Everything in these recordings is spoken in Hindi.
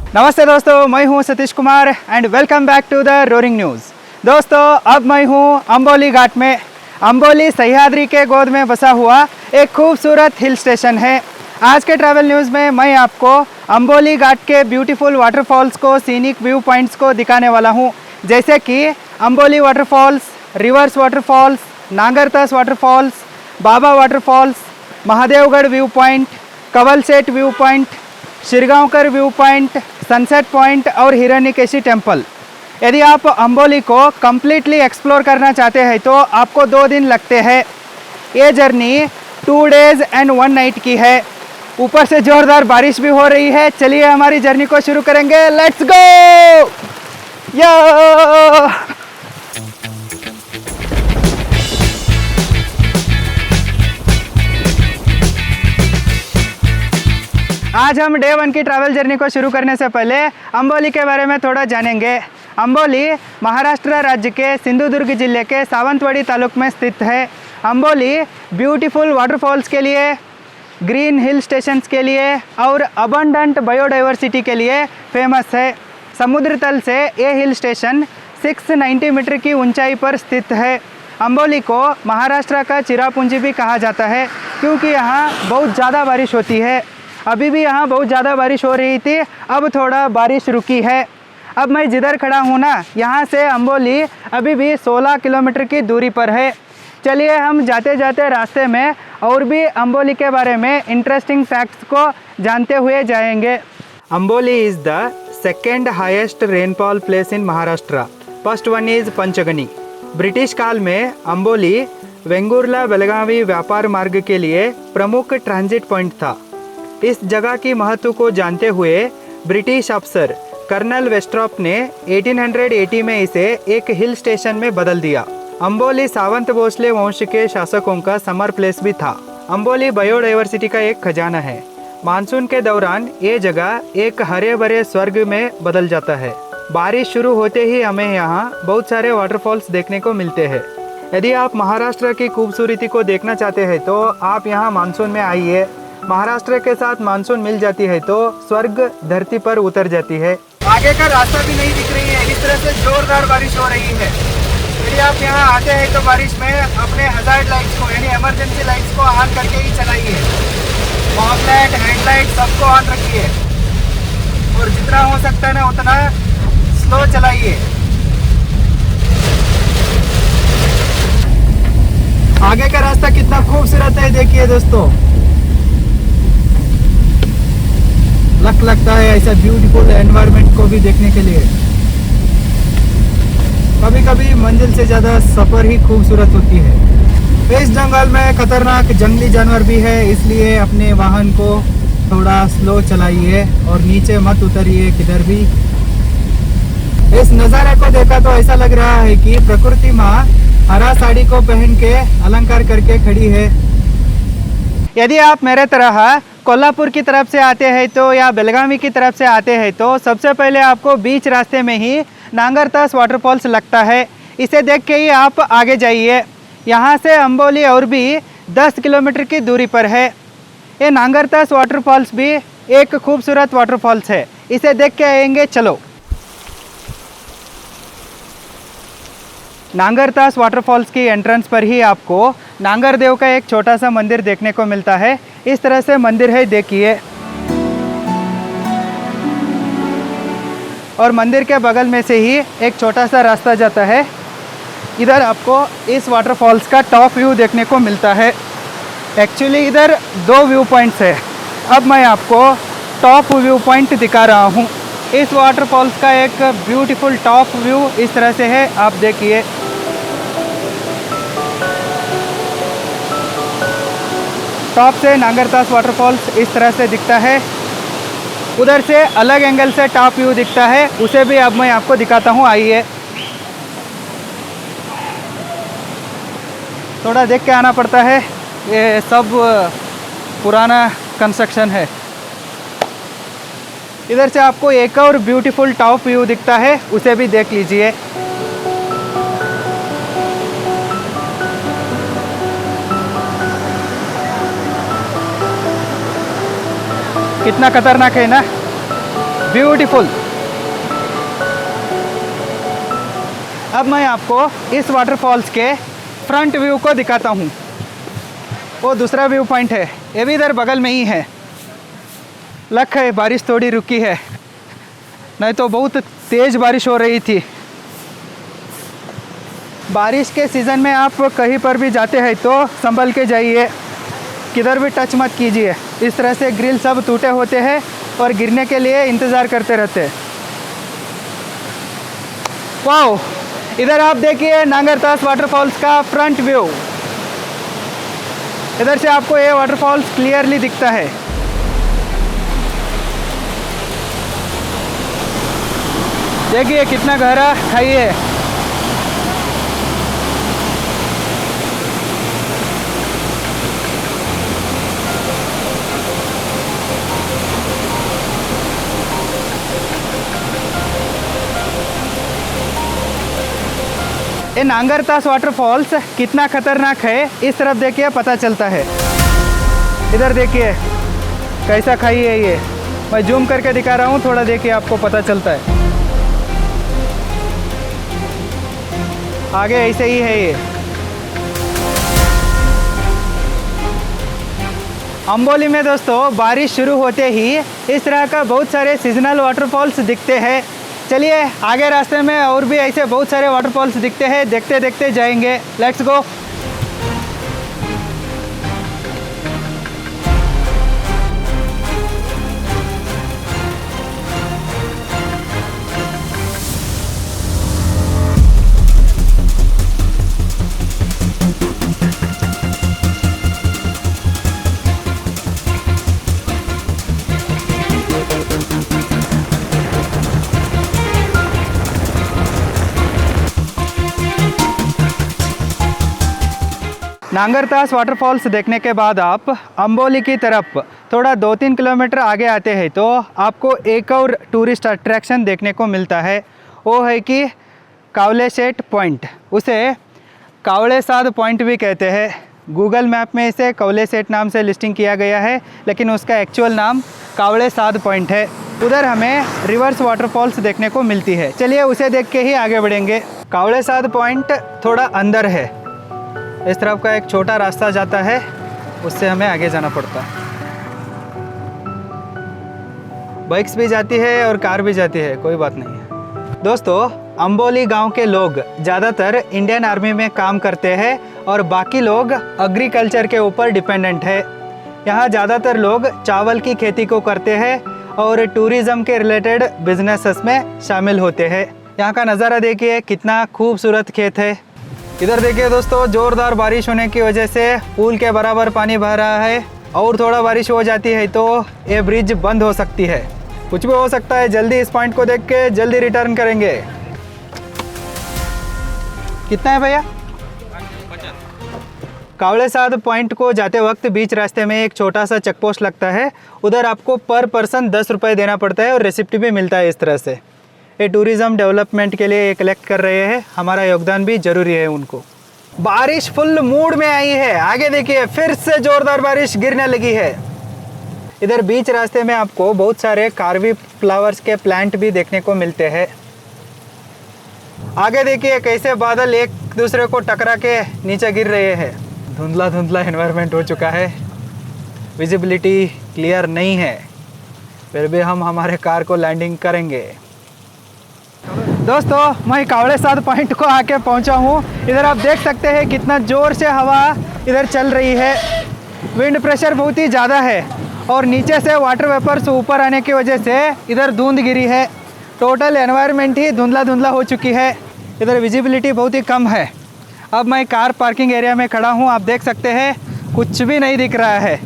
नमस्ते दोस्तों, मैं हूं Satish Kumar and welcome back to the roaring news. दोस्तों, अब मैं हूं अंबोली घाट में। अंबोली सह्याद्री के गोद में बसा हुआ एक खूबसूरत हिल स्टेशन है। आज के ट्रैवल न्यूज़ में मैं आपको अंबोली घाट के ब्यूटीफुल वाटरफॉल्स को, सीनिक व्यू पॉइंट्स को दिखाने वाला हूं, जैसे कि Amboli waterfalls, reverse waterfalls, Nagartas waterfalls, Baba waterfalls, Mahadevgad view point, Kavlesad view point, Shirgaonkar view point, sunset point और हिरण्यकेशी टेम्पल। यदि आप अंबोली को कम्प्लीटली एक्सप्लोर करना चाहते हैं तो आपको 2 दिन लगते हैं। ये जर्नी 2 डेज़ एंड 1 नाइट की है। ऊपर से ज़ोरदार बारिश भी हो रही है। चलिए हमारी जर्नी को शुरू करेंगे। लेट्स गो यो। आज हम डे 1 की ट्रैवल जर्नी को शुरू करने से पहले अंबोली के बारे में थोड़ा जानेंगे। अंबोली महाराष्ट्र राज्य के सिंधुदुर्ग जिले के सावंतवाड़ी तालुक में स्थित है। अंबोली ब्यूटीफुल वाटरफॉल्स के लिए, ग्रीन हिल स्टेशंस के लिए और अबंडेंट बायोडाइवर्सिटी के लिए फेमस है। समुद्र तल से ये हिल स्टेशन 690 मीटर की ऊंचाई पर स्थित है। अंबोली को महाराष्ट्र का चिरापुंजी भी कहा जाता है क्योंकि यहाँ बहुत ज़्यादा बारिश होती है। अभी भी यहाँ बहुत ज़्यादा बारिश हो रही थी, अब थोड़ा बारिश रुकी है। अब मैं जिधर खड़ा हूँ ना, यहाँ से अंबोली अभी भी 16 किलोमीटर की दूरी पर है। चलिए हम जाते जाते रास्ते में और भी अंबोली के बारे में इंटरेस्टिंग फैक्ट्स को जानते हुए जाएंगे। Amboli is the second highest rainfall place in Maharashtra. First one is Panchgani. British काल में अंबोली वेंगुर्ला बेलगावी व्यापार मार्ग के लिए प्रमुख ट्रांजिट पॉइंट था। इस जगह की महत्व को जानते हुए ब्रिटिश अफसर कर्नल वेस्ट्रॉप ने 1880 में इसे एक हिल स्टेशन में बदल दिया। अंबोली सावंत भोसले वंश के शासकों का समर प्लेस भी था। अंबोली बायोडाइवर्सिटी का एक खजाना है। मानसून के दौरान ये जगह एक हरे भरे स्वर्ग में बदल जाता है। बारिश शुरू होते ही हमें यहाँ बहुत सारे वाटरफॉल्स देखने को मिलते हैं। यदि आप महाराष्ट्र की खूबसूरती को देखना चाहते हैं तो आप यहाँ मानसून में आइए। महाराष्ट्र के साथ मानसून मिल जाती है तो स्वर्ग धरती पर उतर जाती है। आगे का रास्ता भी नहीं दिख रही है, इस तरह से जोरदार बारिश हो रही है। यदि आप यहाँ आते हैं तो बारिश में अपने हजार्ड लाइट्स को, यानी इमरजेंसी लाइट्स को ऑन करके ही चलाइए। फॉग लाइट, हेडलाइट सबको ऑन रखिए और जितना हो सकता है ना उतना स्लो चलाइए। आगे का रास्ता कितना खूबसूरत है, देखिए दोस्तों। लक लगता है ऐसा ब्यूटीफुल एनवायरनमेंट को भी देखने के लिए। कभी कभी मंजिल से ज़्यादा सफ़र ही खूबसूरत होती है। इस जंगल में खतरनाक जंगली जानवर भी है, इसलिए अपने वाहन को थोड़ा स्लो चलाइए और नीचे मत उतरिए किधर भी। इस नज़ारे को देखा तो ऐसा लग रहा है कि प्रकृति माँ हरा साड़ी को पहन के अलंकार करके खड़ी है। यदि आप मेरे तरह कोल्हापुर की तरफ से आते हैं तो या बेलगावी की तरफ से आते हैं तो सबसे पहले आपको बीच रास्ते में ही नागरतस वाटरफॉल्स लगता है। इसे देख के ही आप आगे जाइए। यहाँ से अंबोली और भी 10 किलोमीटर की दूरी पर है। ये नागरतस वाटरफॉल्स भी एक खूबसूरत वाटरफॉल्स है, इसे देख के आएंगे। चलो। नागरतस वाटरफॉल्स की एंट्रेंस पर ही आपको नागरदेव का एक छोटा सा मंदिर देखने को मिलता है। इस तरह से मंदिर है, देखिए। और मंदिर के बगल में से ही एक छोटा सा रास्ता जाता है। इधर आपको इस वाटरफॉल्स का टॉप व्यू देखने को मिलता है। एक्चुअली इधर 2 व्यू पॉइंट्स है। अब मैं आपको टॉप व्यू पॉइंट दिखा रहा हूँ। इस वाटरफॉल्स का एक ब्यूटीफुल टॉप व्यू इस तरह से है, आप देखिए। टॉप से नागरतस वाटरफॉल्स इस तरह से दिखता है। उधर से अलग एंगल से टॉप व्यू दिखता है, उसे भी अब मैं आपको दिखाता हूँ, आइए। थोड़ा देख के आना पड़ता है, ये सब पुराना कंस्ट्रक्शन है। इधर से आपको एक और ब्यूटीफुल टॉप व्यू दिखता है, उसे भी देख लीजिए। कितना खतरनाक है ना। ब्यूटीफुल। अब मैं आपको इस वाटरफॉल्स के फ्रंट व्यू को दिखाता हूँ। वो दूसरा व्यू पॉइंट है, ये भी इधर बगल में ही है। लक है बारिश थोड़ी रुकी है, नहीं तो बहुत तेज़ बारिश हो रही थी। बारिश के सीज़न में आप कहीं पर भी जाते हैं तो संभल के जाइए, किधर भी टच मत कीजिए। इस तरह से ग्रिल सब टूटे होते हैं और गिरने के लिए इंतज़ार करते रहते हैं। वाओ, इधर आप देखिए नांगरतास वाटरफॉल्स का फ्रंट व्यू। इधर से आपको ये वाटरफॉल्स क्लियरली दिखता है। देखिए कितना गहरा खाई है। ये नांगरतास वाटरफॉल्स कितना खतरनाक है इस तरफ देखिए पता चलता है। इधर देखिए कैसा खाई है ये, मैं जूम करके दिखा रहा हूँ, थोड़ा देखिए आपको पता चलता है। आगे ऐसे ही है ये। अंबोली में दोस्तों बारिश शुरू होते ही इस तरह का बहुत सारे सीजनल वाटरफॉल्स दिखते हैं। चलिए आगे रास्ते में और भी ऐसे बहुत सारे वाटरफॉल्स दिखते हैं, देखते देखते जाएंगे। Let's go. नांगरतास वाटरफॉल्स देखने के बाद आप अंबोली की तरफ थोड़ा 2-3 किलोमीटर आगे आते हैं तो आपको एक और टूरिस्ट अट्रैक्शन देखने को मिलता है। वो है कि कावले सेट पॉइंट। उसे कावले साध पॉइंट भी कहते हैं। गूगल मैप में इसे कावले सेट नाम से लिस्टिंग किया गया है, लेकिन उसका एक्चुअल नाम कावले साध पॉइंट है। उधर हमें रिवर्स वाटरफॉल्स देखने को मिलती है। चलिए उसे देख के ही आगे बढ़ेंगे। कावले साध पॉइंट थोड़ा अंदर है। इस तरफ का एक छोटा रास्ता जाता है, उससे हमें आगे जाना पड़ता है। बाइक्स भी जाती है और कार भी जाती है, कोई बात नहीं है। दोस्तों, अंबोली गांव के लोग ज़्यादातर इंडियन आर्मी में काम करते हैं और बाकी लोग एग्रीकल्चर के ऊपर डिपेंडेंट है। यहाँ ज़्यादातर लोग चावल की खेती को करते हैं और टूरिज़्म के रिलेटेड बिजनेसेस में शामिल होते हैं। यहाँ का नज़ारा देखिए, कितना खूबसूरत खेत है। इधर देखिए दोस्तों, ज़ोरदार बारिश होने की वजह से पुल के बराबर पानी बह रहा है और थोड़ा बारिश हो जाती है तो ये ब्रिज बंद हो सकती है। कुछ भी हो सकता है। जल्दी इस पॉइंट को देख के जल्दी रिटर्न करेंगे। कितना है भैया? कावले साध पॉइंट को जाते वक्त बीच रास्ते में एक छोटा सा चेक पोस्ट लगता है। उधर आपको पर पर्सन 10 रुपये देना पड़ता है और रेसिप्ट भी मिलता है। इस तरह से ये टूरिज़्म डेवलपमेंट के लिए ये कलेक्ट कर रहे हैं, हमारा योगदान भी ज़रूरी है उनको। बारिश फुल मूड में आई है। आगे देखिए फिर से ज़ोरदार बारिश गिरने लगी है। इधर बीच रास्ते में आपको बहुत सारे कार्वी फ्लावर्स के प्लांट भी देखने को मिलते हैं। आगे देखिए कैसे बादल एक दूसरे को टकरा के नीचे गिर रहे हैं। धुंधला धुंधला एनवायरनमेंट हो चुका है, विजिबिलिटी क्लियर नहीं है, फिर भी हम हमारे कार को लैंडिंग करेंगे। दोस्तों, मैं कावले साध पॉइंट को आके पहुंचा हूं। इधर आप देख सकते हैं कितना ज़ोर से हवा इधर चल रही है। विंड प्रेशर बहुत ही ज़्यादा है और नीचे से वाटर वेपर्स ऊपर आने की वजह से इधर धुंध गिरी है। टोटल एनवायरनमेंट ही धुंधला धुंधला हो चुकी है। इधर विजिबिलिटी बहुत ही कम है। अब मैं कार पार्किंग एरिया में खड़ा हूँ। आप देख सकते हैं कुछ भी नहीं दिख रहा है।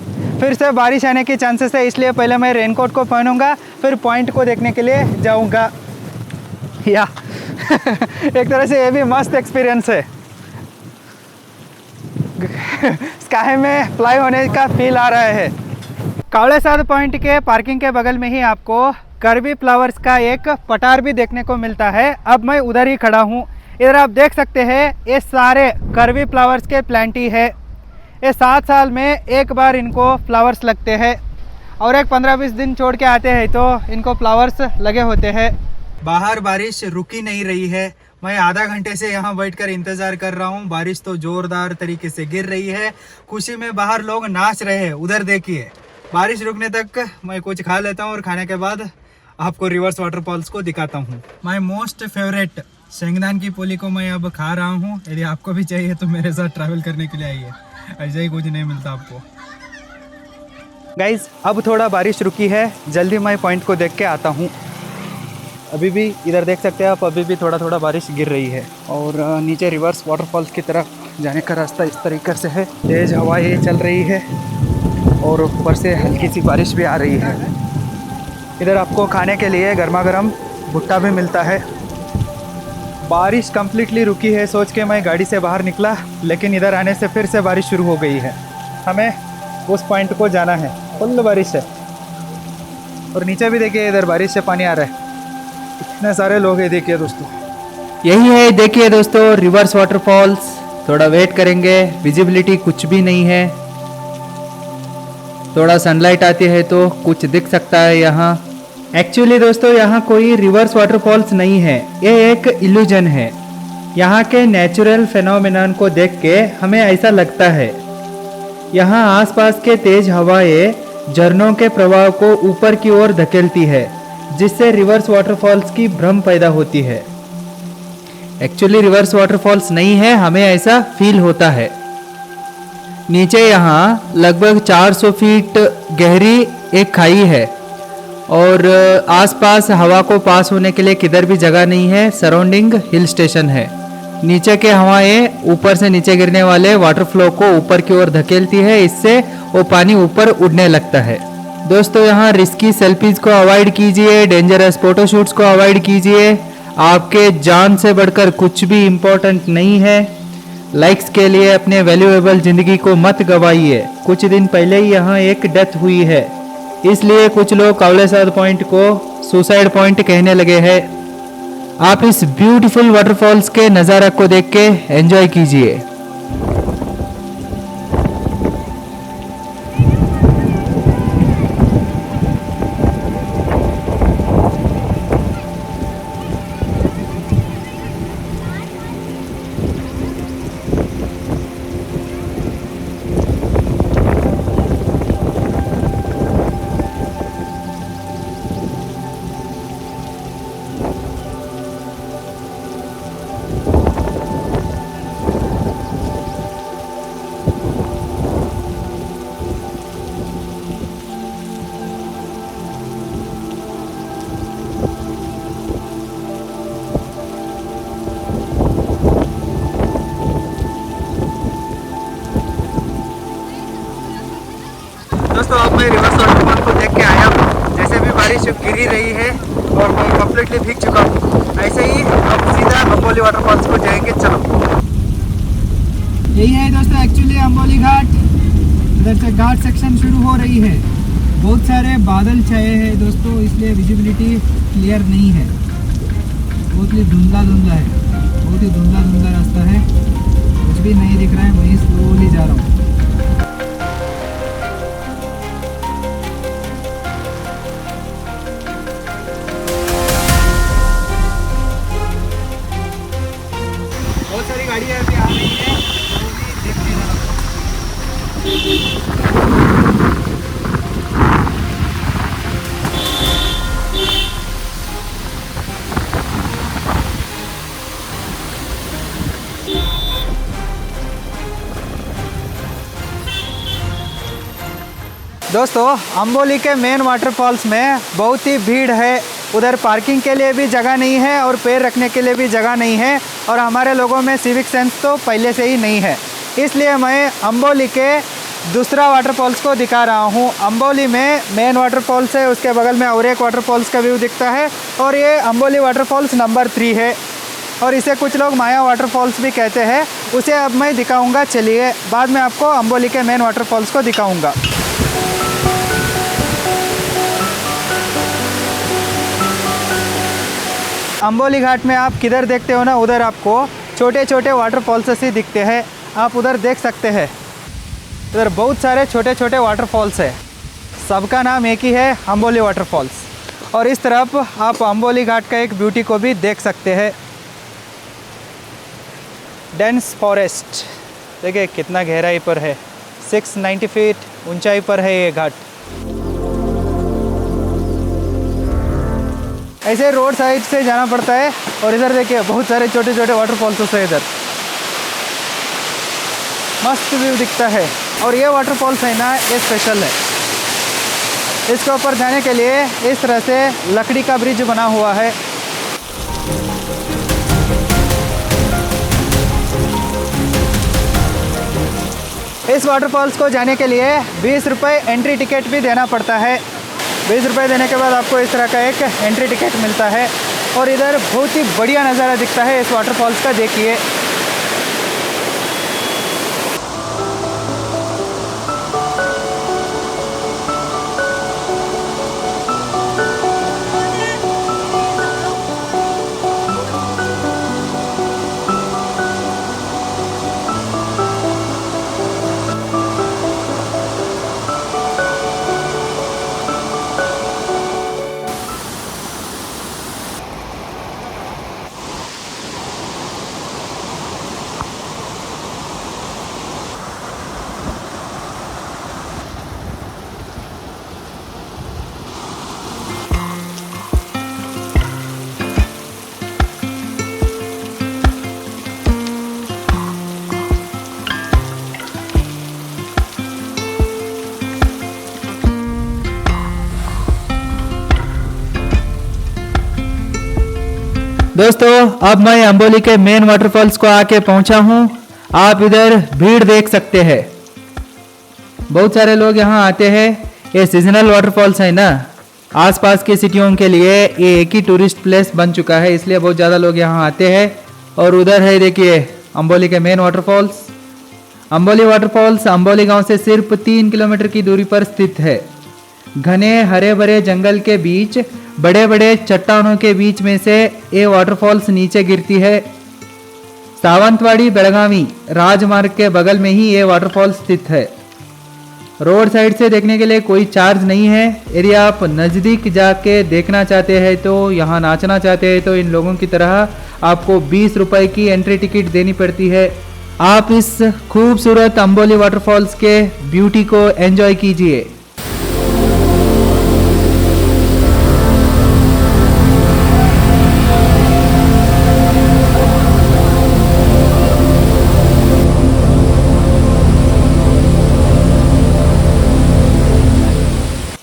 फिर से बारिश आने की चांसेस है, इसलिए पहले मैं रेनकोट को पहनूंगा, फिर पॉइंट को देखने के लिए जाऊंगा। या एक तरह से ये भी मस्त एक्सपीरियंस है। स्काई में फ्लाई होने का फील आ रहा है। कावले साध पॉइंट के पार्किंग के बगल में ही आपको कर्वी फ्लावर्स का एक पटार भी देखने को मिलता है। अब मैं उधर ही खड़ा हूँ। इधर आप देख सकते हैं ये सारे कर्वी फ्लावर्स के प्लांट ही है। ये 7 साल में एक बार इनको फ्लावर्स लगते हैं और एक 15-20 दिन छोड़ के आते हैं तो इनको फ्लावर्स लगे होते हैं। बाहर बारिश रुकी नहीं रही है। मैं आधा घंटे से यहाँ बैठकर इंतज़ार कर रहा हूँ। बारिश तो ज़ोरदार तरीके से गिर रही है। खुशी में बाहर लोग नाच रहे हैं। उधर देखिए, बारिश रुकने तक मैं कुछ खा लेता हूँ और खाने के बाद आपको रिवर्स वाटरफॉल्स को दिखाता हूँ। माय मोस्ट फेवरेट शेंगदान की पोली को मैं अब खा रहा हूँ। यदि आपको भी चाहिए तो मेरे साथ ट्रैवल करने के लिए आइए, ऐसा ही कुछ नहीं मिलता आपको। गाइज अब थोड़ा बारिश रुकी है, जल्दी मैं पॉइंट को देख के आता हूँ। अभी भी इधर देख सकते हैं आप, अभी भी थोड़ा थोड़ा बारिश गिर रही है और नीचे रिवर्स वाटरफॉल्स की तरफ जाने का रास्ता इस तरीके से है। तेज़ हवाएं चल रही है और ऊपर से हल्की सी बारिश भी आ रही है। इधर आपको खाने के लिए गर्मा गर्म भुट्टा भी मिलता है। बारिश कम्प्लीटली रुकी है सोच के मैं गाड़ी से बाहर निकला, लेकिन इधर आने से फिर से बारिश शुरू हो गई है। हमें उस पॉइंट को जाना है, फुल बारिश है और नीचे भी देखिए इधर बारिश से पानी आ रहा है। इतने सारे लोग हैं, देखिए दोस्तों, यही है देखिए दोस्तों रिवर्स वाटरफॉल्स। थोड़ा वेट करेंगे, विजिबिलिटी कुछ भी नहीं है। थोड़ा सनलाइट आती है तो कुछ दिख सकता है यहाँ। एक्चुअली दोस्तों यहाँ कोई रिवर्स वाटरफॉल्स नहीं है, ये एक इल्यूजन है। यहाँ के नेचुरल फेनोमेनन को देख के हमें ऐसा लगता है। यहाँ आसपास के तेज हवाएं झरनों के प्रवाह को ऊपर की ओर धकेलती है, जिससे रिवर्स वाटरफॉल्स की भ्रम पैदा होती है। एक्चुअली रिवर्स वाटरफॉल्स नहीं है, हमें ऐसा फील होता है। नीचे यहाँ लगभग 400 फीट गहरी एक खाई है और आसपास हवा को पास होने के लिए किधर भी जगह नहीं है। सराउंडिंग हिल स्टेशन है। नीचे के हवाएं ऊपर से नीचे गिरने वाले वाटर फ्लो को ऊपर की ओर धकेलती है, इससे वो पानी ऊपर उड़ने लगता है। दोस्तों यहाँ रिस्की सेल्फीज को अवॉइड कीजिए, डेंजरस फोटोशूट्स को अवॉइड कीजिए। आपके जान से बढ़कर कुछ भी इम्पोर्टेंट नहीं है। लाइक्स के लिए अपने वैल्यूएबल ज़िंदगी को मत गवाइए। कुछ दिन पहले ही यहाँ एक डेथ हुई है, इसलिए कुछ लोग कावलेसाद पॉइंट को सुसाइड पॉइंट कहने लगे हैं। आप इस ब्यूटीफुल वाटरफॉल्स के नज़ारा को देख के एंजॉय कीजिए। दोस्तों अब मैं रिवर्स वाटरफॉल को देख के आया हूँ। जैसे भी बारिश गिरी रही है और मैं कम्प्लीटली भीग चुका हूँ, ऐसे ही अब सीधा अम्बोली वाटरफॉल्स को जाएंगे। चलो, यही है दोस्तों एक्चुअली अम्बोली घाट। इधर से घाट सेक्शन शुरू हो रही है। बहुत सारे बादल छाए हैं दोस्तों, इसलिए विजिबिलिटी क्लियर नहीं है, बहुत ही धुंधला धुंधला है, बहुत ही धुंधला धुंधला रास्ता है, कुछ भी नहीं दिख रहा है। मैं स्लोली जा रहा हूँ। बहुत सारी गाड़ियाँ अभी आ रही है, देख नहीं रहा। दोस्तों अम्बोली के मेन वाटरफॉल्स में बहुत ही भीड़ है। उधर पार्किंग के लिए भी जगह नहीं है और पैर रखने के लिए भी जगह नहीं है, और हमारे लोगों में सिविक सेंस तो पहले से ही नहीं है। इसलिए मैं अम्बोली के दूसरा वाटरफॉल्स को दिखा रहा हूँ। अम्बोली में मेन वाटरफॉल्स है, उसके बगल में और एक वाटरफॉल्स का व्यू दिखता है, और ये अम्बोली वाटरफॉल्स नंबर 3 है, और इसे कुछ लोग माया वाटरफॉल्स भी कहते हैं। उसे अब मैं दिखाऊँगा, चलिए बाद में आपको अम्बोली के मेन वाटरफॉल्स को दिखाऊँगा। अम्बोली घाट में आप किधर देखते हो ना, उधर आपको छोटे छोटे वाटरफॉल्स ही दिखते हैं। आप उधर देख सकते हैं, उधर बहुत सारे छोटे छोटे वाटरफॉल्स है। सबका नाम एक ही है, अंबोली वाटरफॉल्स। और इस तरफ आप अंबोली घाट का एक ब्यूटी को भी देख सकते हैं, डेंस फॉरेस्ट। देखिए कितना गहराई पर है, 690 फीट ऊंचाई पर है ये घाट। ऐसे रोड साइड से जाना पड़ता है। और इधर देखिए बहुत सारे छोटे छोटे वाटरफॉल्स है, इधर मस्त व्यू दिखता है। और ये वाटरफॉल्स है ना, ये स्पेशल है। इसके ऊपर जाने के लिए इस तरह से लकड़ी का ब्रिज बना हुआ है। इस वाटरफॉल्स को जाने के लिए 20 रुपये एंट्री टिकट भी देना पड़ता है। 20 रुपये देने के बाद आपको इस तरह का एक एंट्री टिकट मिलता है। और इधर बहुत ही बढ़िया नज़ारा दिखता है इस वाटरफॉल्स का, देखिए। दोस्तों अब मैं अंबोली के मेन वाटरफॉल्स को आके पहुंचा हूं। आप इधर भीड़ देख सकते हैं, बहुत सारे लोग यहां आते हैं। ये सीजनल वाटरफॉल्स है ना, आसपास की सिटियों के लिए ये एक ही टूरिस्ट प्लेस बन चुका है, इसलिए बहुत ज़्यादा लोग यहां आते हैं। और उधर है देखिए अंबोली के main waterfalls. Amboli waterfalls Amboli गांव से सिर्फ 3 किलोमीटर की दूरी पर स्थित है। घने हरे भरे जंगल के बीच बड़े बड़े चट्टानों के बीच में से ये वाटरफॉल्स नीचे गिरती है। सावंतवाड़ी बेलगावी राजमार्ग के बगल में ही ये वाटरफॉल्स स्थित है। रोड साइड से देखने के लिए कोई चार्ज नहीं है। यदि आप नज़दीक जाके देखना चाहते हैं तो, यहाँ नाचना चाहते हैं तो इन लोगों की तरह आपको 20 रुपए की एंट्री टिकट देनी पड़ती है। आप इस खूबसूरत अंबोली वाटरफॉल्स के ब्यूटी को एंजॉय कीजिए।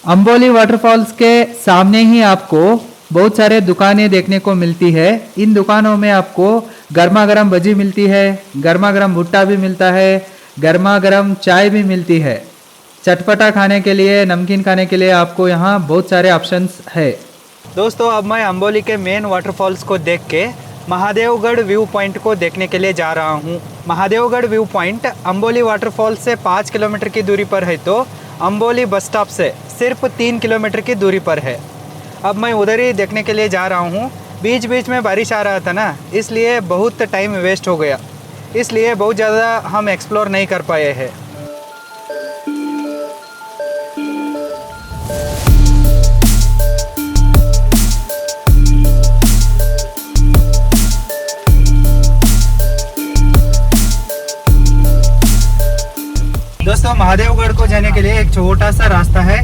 अंबोली वाटरफॉल्स के सामने ही आपको बहुत सारे दुकानें देखने को मिलती है। इन दुकानों में आपको गर्मा गर्म भजी मिलती है, गर्मा गर्म भुट्टा भी मिलता है, गर्मा गर्म चाय भी मिलती है। चटपटा खाने के लिए, नमकीन खाने के लिए आपको यहाँ बहुत सारे ऑप्शंस है। दोस्तों अब मैं अंबोली के मेन वाटरफॉल्स को देख के महादेवगढ़ व्यू पॉइंट को देखने के लिए जा रहा हूँ। Mahadevgarh view point Amboli waterfalls से 5 किलोमीटर की दूरी पर है, तो अंबोली बस स्टॉप से सिर्फ 3 किलोमीटर की दूरी पर है। अब मैं उधर ही देखने के लिए जा रहा हूँ। बीच बीच में बारिश आ रहा था ना, इसलिए बहुत टाइम वेस्ट हो गया, इसलिए बहुत ज़्यादा हम एक्सप्लोर नहीं कर पाए हैं। दोस्तों महादेवगढ़ को जाने के लिए एक छोटा सा रास्ता है,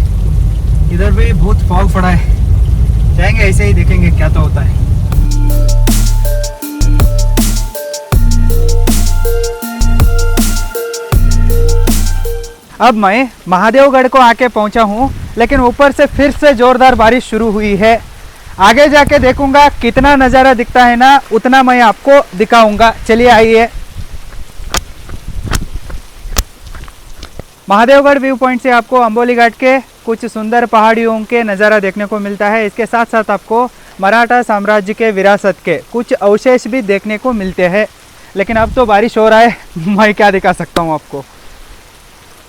इधर भी बहुत फॉग पड़ा है। जाएंगे ऐसे ही, देखेंगे क्या तो होता है। अब मैं महादेवगढ़ को आके पहुंचा हूं, लेकिन ऊपर से फिर से जोरदार बारिश शुरू हुई है। आगे जाके देखूंगा कितना नज़ारा दिखता है ना, उतना मैं आपको दिखाऊंगा। चलिए आइए। महादेवगढ़ व्यू पॉइंट से आपको अंबोली घाट के कुछ सुंदर पहाड़ियों के नज़ारा देखने को मिलता है। इसके साथ साथ आपको मराठा साम्राज्य के विरासत के कुछ अवशेष भी देखने को मिलते हैं। लेकिन अब तो बारिश हो रहा है, मैं क्या दिखा सकता हूँ आपको।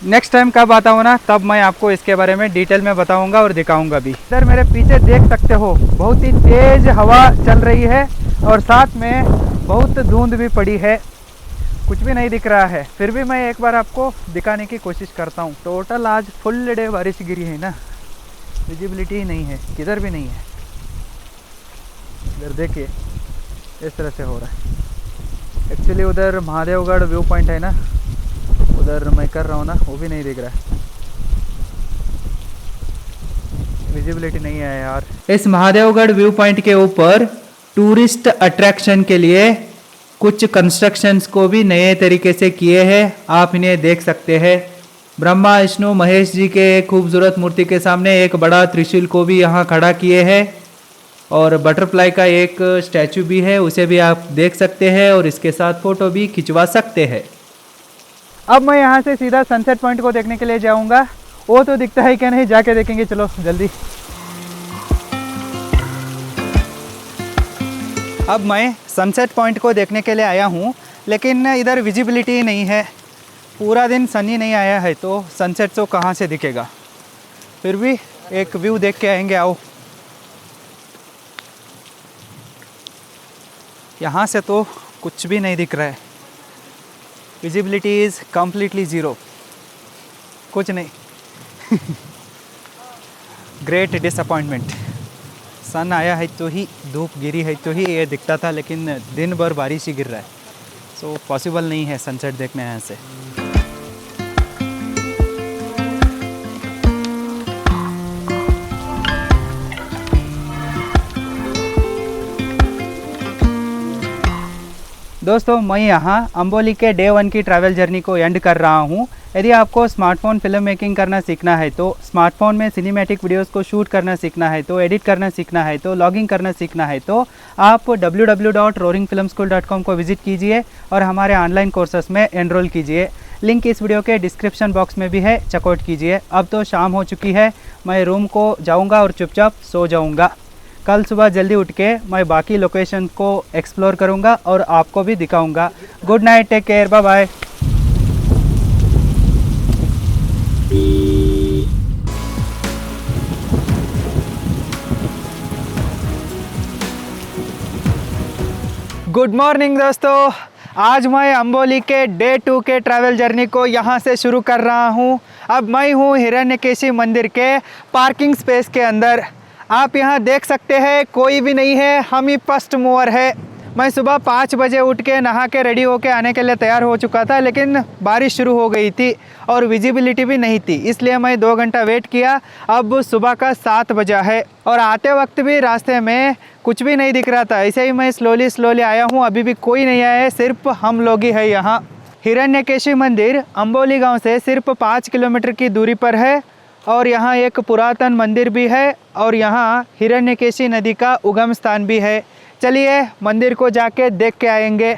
नेक्स्ट टाइम कब आता हूँ ना, तब मैं आपको इसके बारे में डिटेल में बताऊँगा और दिखाऊँगा भी। इधर मेरे पीछे देख सकते हो बहुत ही तेज़ हवा चल रही है और साथ में बहुत धुंध भी पड़ी है। कुछ भी नहीं दिख रहा है, फिर भी मैं एक बार आपको दिखाने की कोशिश करता हूँ। टोटल आज फुल डे बारिश गिरी है ना, विजिबिलिटी ही नहीं है, किधर भी नहीं है। इधर देखिए इस तरह से हो रहा है। एक्चुअली उधर महादेवगढ़ व्यू पॉइंट है ना, उधर मैं कर रहा हूँ ना, वो भी नहीं दिख रहा है, विजिबिलिटी नहीं है यार। इस महादेवगढ़ व्यू पॉइंट के ऊपर टूरिस्ट अट्रैक्शन के लिए कुछ कंस्ट्रक्शंस को भी नए तरीके से किए हैं, आप इन्हें देख सकते हैं। ब्रह्मा विष्णु महेश जी के खूबसूरत मूर्ति के सामने एक बड़ा त्रिशूल को भी यहाँ खड़ा किए हैं, और बटरफ्लाई का एक स्टैचू भी है, उसे भी आप देख सकते हैं और इसके साथ फ़ोटो भी खिंचवा सकते हैं। अब मैं यहाँ से सीधा सनसेट पॉइंट को देखने के लिए जाऊँगा, वो तो दिखता है क्या नहीं, जाके देखेंगे, चलो जल्दी। अब मैं सनसेट पॉइंट को देखने के लिए आया हूँ, लेकिन इधर विजिबिलिटी नहीं है, पूरा दिन सनी नहीं आया है, तो सनसेट तो कहाँ से दिखेगा। फिर भी एक व्यू देख के आएंगे, आओ। यहाँ से तो कुछ भी नहीं दिख रहा है, विजिबिलिटी इज़ कम्प्लीटली ज़ीरो, कुछ नहीं। Great disappointment. सन आया है तो ही, धूप गिरी है तो ही ये दिखता था, लेकिन दिन भर बारिश ही गिर रहा है, सो पॉसिबल नहीं है सनसेट देखने यहाँ से। दोस्तों मैं यहाँ अंबोली के डे 1 की ट्रैवल जर्नी को एंड कर रहा हूँ। यदि आपको स्मार्टफोन फिल्म मेकिंग करना सीखना है, तो स्मार्टफोन में सिनेमैटिक वीडियोस को शूट करना सीखना है, तो एडिट करना सीखना है, तो लॉगिंग करना सीखना है, तो आप www.roaringfilmschool.com को विजिट कीजिए और हमारे ऑनलाइन कोर्सेस में एनरोल कीजिए। लिंक इस वीडियो के डिस्क्रिप्शन बॉक्स में भी है, चेकआउट कीजिए। अब तो शाम हो चुकी है, मैं रूम को जाऊँगा और चुपचाप सो जाऊँगा। कल सुबह जल्दी उठ के मैं बाकी लोकेशन को एक्सप्लोर करूँगा और आपको भी दिखाऊँगा। Good night, take care, bye bye. Good morning दोस्तों, आज मैं अंबोली के डे 2 के ट्रैवल जर्नी को यहाँ से शुरू कर रहा हूँ। अब मैं हूँ हिरण्यकेशी मंदिर के पार्किंग स्पेस के अंदर। आप यहाँ देख सकते हैं कोई भी नहीं है, हम ही फर्स्ट मूवर है। मैं सुबह 5 बजे उठ के नहा के रेडी होके आने के लिए तैयार हो चुका था, लेकिन बारिश शुरू हो गई थी और विजिबिलिटी भी नहीं थी, इसलिए मैं 2 घंटा वेट किया। अब सुबह का 7 बजा है और आते वक्त भी रास्ते में कुछ भी नहीं दिख रहा था, ऐसे ही मैं स्लोली आया हूँ। अभी भी कोई नहीं आया है, सिर्फ हम लोग ही है यहाँ। हिरण्यकेशी मंदिर अंबोली गाँव से सिर्फ 5 किलोमीटर की दूरी पर है और यहाँ एक पुरातन मंदिर भी है और यहाँ हिरण्यकेशी नदी का उगम स्थान भी है। चलिए मंदिर को जाके देख के आएंगे।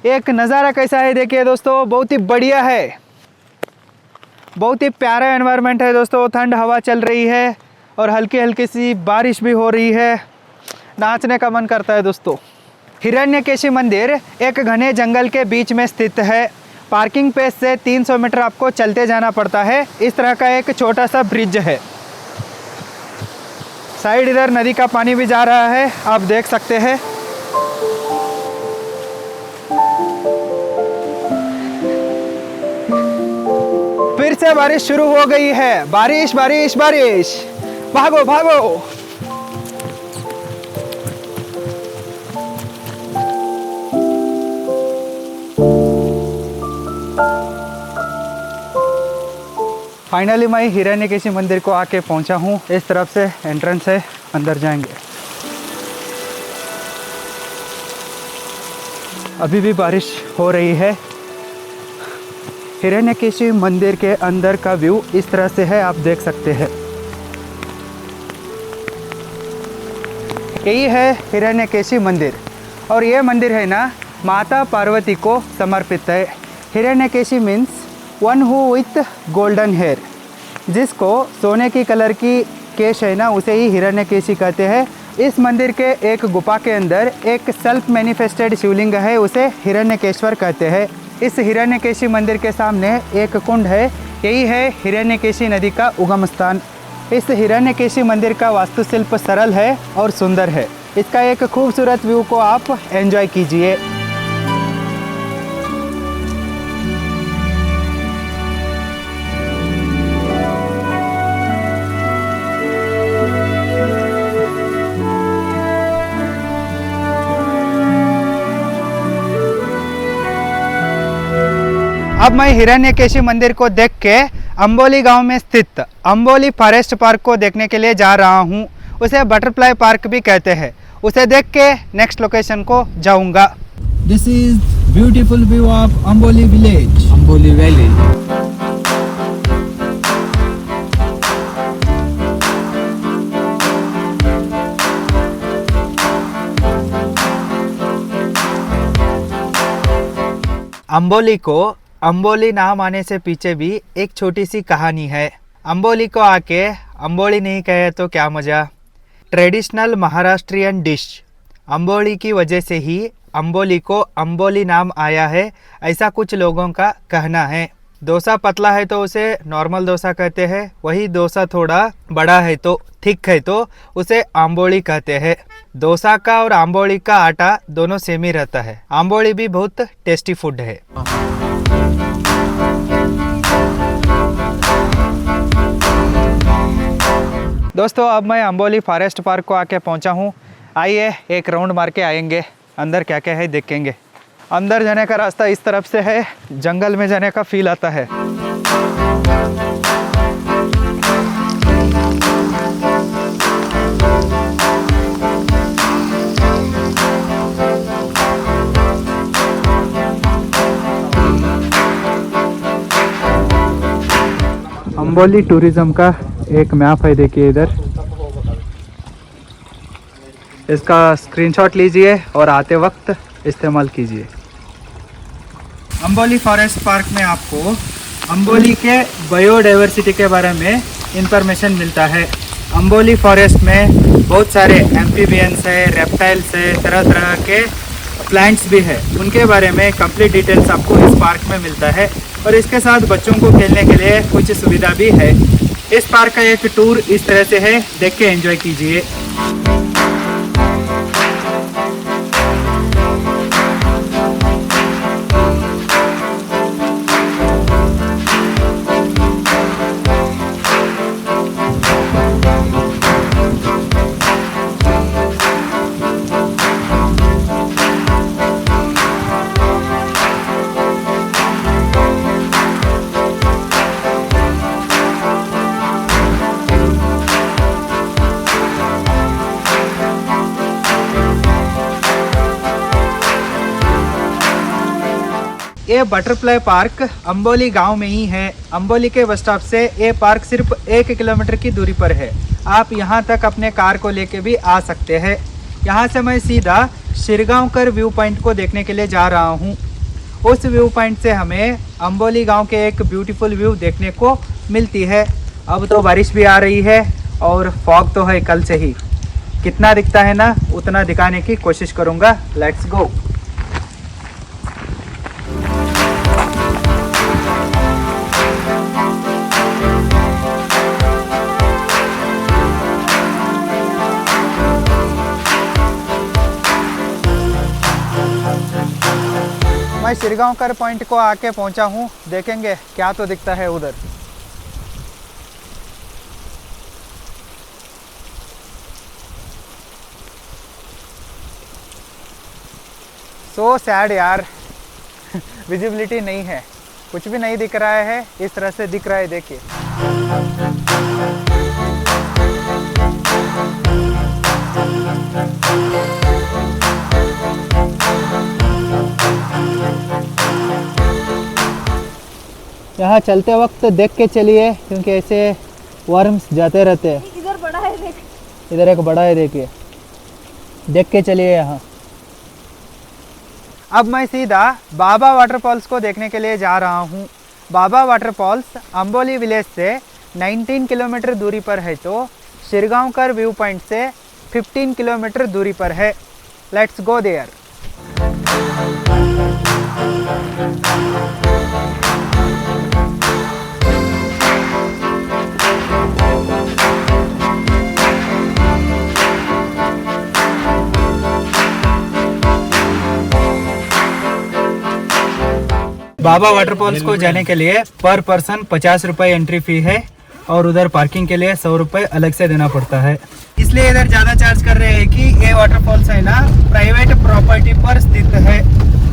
एक नज़ारा कैसा है देखिए दोस्तों, बहुत ही बढ़िया है, बहुत ही प्यारा एनवायरनमेंट है दोस्तों। ठंड हवा चल रही है और हल्की हल्की सी बारिश भी हो रही है, नाचने का मन करता है दोस्तों। हिरण्यकेशी मंदिर एक घने जंगल के बीच में स्थित है। पार्किंग प्लेस से 300 मीटर आपको चलते जाना पड़ता है। इस तरह का एक छोटा सा ब्रिज है। साइड इधर नदी का पानी भी जा रहा है, आप देख सकते हैं। फिर से बारिश शुरू हो गई है, बारिश बारिश बारिश, भागो भागो। फाइनली मैं हिरण्यकेशी मंदिर को आके पहुंचा हूँ। इस तरफ से एंट्रेंस है, अंदर जाएंगे। अभी भी बारिश हो रही है। हिरण्यकेशी मंदिर के अंदर का व्यू इस तरह से है, आप देख सकते हैं। यही है हिरण्यकेशी मंदिर और ये मंदिर है ना माता पार्वती को समर्पित है। Hiranyakeshi means one who with golden hair, जिसको सोने की कलर की केश है ना, उसे ही हिरण्यकेशी कहते हैं। इस मंदिर के एक गुफा के अंदर एक सेल्फ मैनिफेस्टेड शिवलिंग है, उसे हिरण्यकेश्वर कहते हैं। इस हिरण्यकेशी मंदिर के सामने एक कुंड है, यही है हिरण्यकेशी नदी का उगम स्थान। इस हिरण्यकेशी मंदिर का वास्तुशिल्प सरल है और सुंदर है। इसका एक खूबसूरत व्यू को आप एंजॉय कीजिए। अब मैं हिरण्यकेशी मंदिर को देख के अंबोली गांव में स्थित अंबोली फॉरेस्ट पार्क को देखने के लिए जा रहा हूं। उसे बटरफ्लाई पार्क भी कहते हैं। उसे देख के नेक्स्ट लोकेशन को जाऊंगा। This is beautiful view of Amboli village, Amboli valley. Amboli को अंबोली नाम आने से पीछे भी एक छोटी सी कहानी है। अंबोली को आके अंबोली नहीं कहे तो क्या मज़ा। ट्रेडिशनल महाराष्ट्रियन डिश अंबोली की वजह से ही अंबोली को अंबोली नाम आया है, ऐसा कुछ लोगों का कहना है। डोसा पतला है तो उसे नॉर्मल डोसा कहते हैं, वही डोसा थोड़ा बड़ा है तो थिक है तो उसे आंबोली कहते हैं। डोसा का और आंबोली का आटा दोनों सेम ही रहता है। आंबोली भी बहुत टेस्टी फूड है। दोस्तों अब मैं अंबोली फॉरेस्ट पार्क को आके पहुंचा हूं। आइए एक राउंड मार के आएंगे, अंदर क्या क्या है देखेंगे। अंदर जाने का रास्ता इस तरफ से है, जंगल में जाने का फील आता है। अंबोली टूरिज्म का एक मैप है, देखिए इधर। इसका स्क्रीनशॉट लीजिए और आते वक्त इस्तेमाल कीजिए। अंबोली फॉरेस्ट पार्क में आपको अंबोली के बायोडाइवर्सिटी के बारे में इंफॉर्मेशन मिलता है। अंबोली फॉरेस्ट में बहुत सारे एम्फीबियंस है, रेप्टाइल्स है, तरह तरह के प्लांट्स भी है। उनके बारे में कंप्लीट डिटेल्स आपको इस पार्क में मिलता है। और इसके साथ बच्चों को खेलने के लिए कुछ सुविधा भी है। इस पार्क का एक टूर इस तरह से है, देख के एंजॉय कीजिए। ये बटरफ्लाई पार्क अंबोली गांव में ही है। अंबोली के बस स्टॉप से ये पार्क सिर्फ 1 किलोमीटर की दूरी पर है। आप यहां तक अपने कार को लेके भी आ सकते हैं। यहां से मैं सीधा शिरगांवकर व्यू पॉइंट को देखने के लिए जा रहा हूं। उस व्यू पॉइंट से हमें अंबोली गांव के एक ब्यूटीफुल व्यू देखने को मिलती है। अब तो बारिश भी आ रही है और फॉग तो है कल से ही। कितना दिखता है ना उतना दिखाने की कोशिश करूँगा। Let's go. मैं शिरगांवकर पॉइंट को आके पहुंचा हूं, देखेंगे क्या तो दिखता है उधर। सो सैड यार, विजिबिलिटी नहीं है, कुछ भी नहीं दिख रहा है। इस तरह से दिख रहा है, देखिए। यहाँ चलते वक्त देख के चलिए, क्योंकि ऐसे वर्म्स जाते रहते हैं। इधर बड़ा है, देख। इधर एक बड़ा है, देखिए, देख के चलिए यहाँ। अब मैं सीधा बाबा वाटरफॉल्स को देखने के लिए जा रहा हूँ। बाबा वाटरफॉल्स अंबोली विलेज से 19 किलोमीटर दूरी पर है, तो शिरगांवकर व्यू पॉइंट से 15 किलोमीटर दूरी पर है। Let's go there. Baba waterfalls को जाने के लिए पर पर्सन 50 रुपये एंट्री फी है और उधर पार्किंग के लिए 100 रुपये अलग से देना पड़ता है। इसलिए इधर ज़्यादा चार्ज कर रहे हैं कि ये वाटरफॉल्स है ना प्राइवेट प्रॉपर्टी पर स्थित है।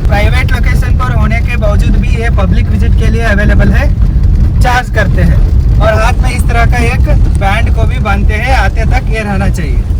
प्राइवेट लोकेशन पर होने के बावजूद भी ये पब्लिक विजिट के लिए अवेलेबल है, चार्ज करते हैं। और हाथ में इस तरह का एक बैंड को भी बांधते हैं, आते तक ये रहना चाहिए।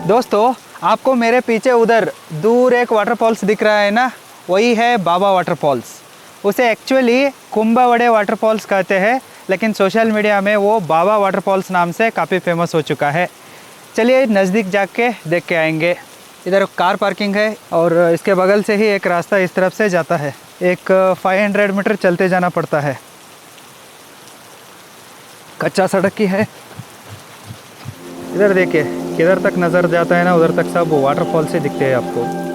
दोस्तों, आपको मेरे पीछे उधर दूर एक वाटरफॉल्स दिख रहा है ना, वही है बाबा वाटरफॉल्स। उसे एक्चुअली कुंभवड़े वाटरफॉल्स कहते हैं, लेकिन सोशल मीडिया में वो बाबा वाटरफॉल्स नाम से काफ़ी फेमस हो चुका है। चलिए नज़दीक जाके देख के आएंगे। इधर कार पार्किंग है और इसके बगल से ही एक रास्ता इस तरफ से जाता है। एक 500 मीटर चलते जाना पड़ता है, कच्चा सड़क की है। इधर देखिए, किधर तक नज़र जाता है ना, उधर तक सब वाटरफॉल से दिखते हैं आपको।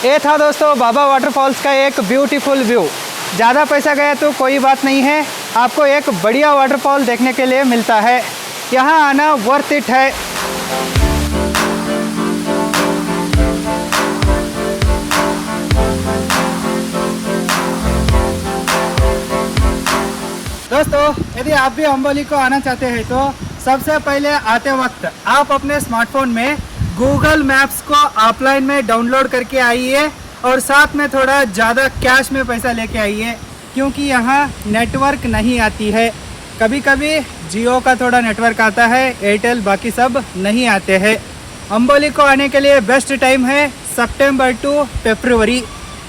ये था दोस्तों बाबा वाटरफॉल्स का एक ब्यूटीफुल व्यू। ज़्यादा पैसा गया तो कोई बात नहीं है, आपको एक बढ़िया वाटरफॉल देखने के लिए मिलता है। यहाँ आना वर्थ इट है। दोस्तों, यदि आप भी अंबोली को आना चाहते हैं तो सबसे पहले आते वक्त आप अपने स्मार्टफोन में गूगल मैप्स को ऑफलाइन में डाउनलोड करके आइए और साथ में थोड़ा ज़्यादा कैश में पैसा लेके आइए, क्योंकि यहाँ नेटवर्क नहीं आती है। कभी कभी जियो का थोड़ा नेटवर्क आता है, एयरटेल, बाकी सब नहीं आते हैं। अंबोली को आने के लिए बेस्ट टाइम है सितंबर टू फरवरी।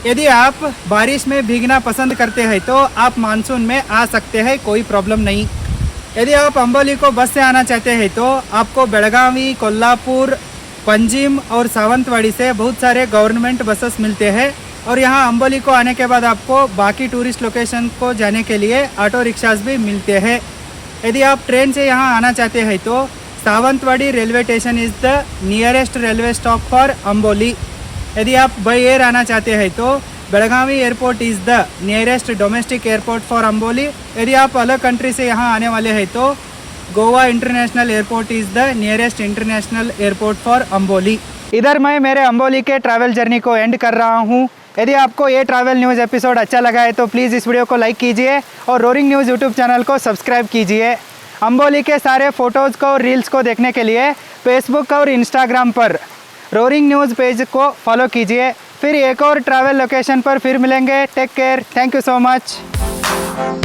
यदि आप बारिश में भीगना पसंद करते हैं तो आप मानसून में आ सकते हैं, कोई प्रॉब्लम नहीं। यदि आप अंबोली को बस से आना चाहते हैं तो आपको बेलगावी, कोल्हापुर, पंजिम और सावंतवाड़ी से बहुत सारे गवर्नमेंट बसेस मिलते हैं। और यहाँ अंबोली को आने के बाद आपको बाकी टूरिस्ट लोकेशन को जाने के लिए ऑटो रिक्शास भी मिलते हैं। यदि आप ट्रेन से यहाँ आना चाहते हैं तो Sawantwadi railway station is the nearest railway stop for Amboli. यदि आप बाई एयर आना चाहते हैं तो Belagavi airport is the nearest domestic airport for Amboli. यदि आप अलग कंट्री से यहाँ आने वाले हैं तो Goa international airport is the nearest international airport for Amboli. इधर मैं मेरे अंबोली के ट्रैवल जर्नी को एंड कर रहा हूँ। यदि आपको ये ट्रैवल न्यूज़ एपिसोड अच्छा लगा है तो प्लीज़ इस वीडियो को लाइक कीजिए और रोरिंग न्यूज़ यूट्यूब चैनल को सब्सक्राइब कीजिए। अंबोली के सारे फ़ोटोज़ को और रील्स को देखने के लिए फेसबुक और इंस्टाग्राम पर रोरिंग न्यूज़ पेज को फॉलो कीजिए। फिर एक और ट्रैवल लोकेशन पर फिर मिलेंगे। Take care, thank you so much.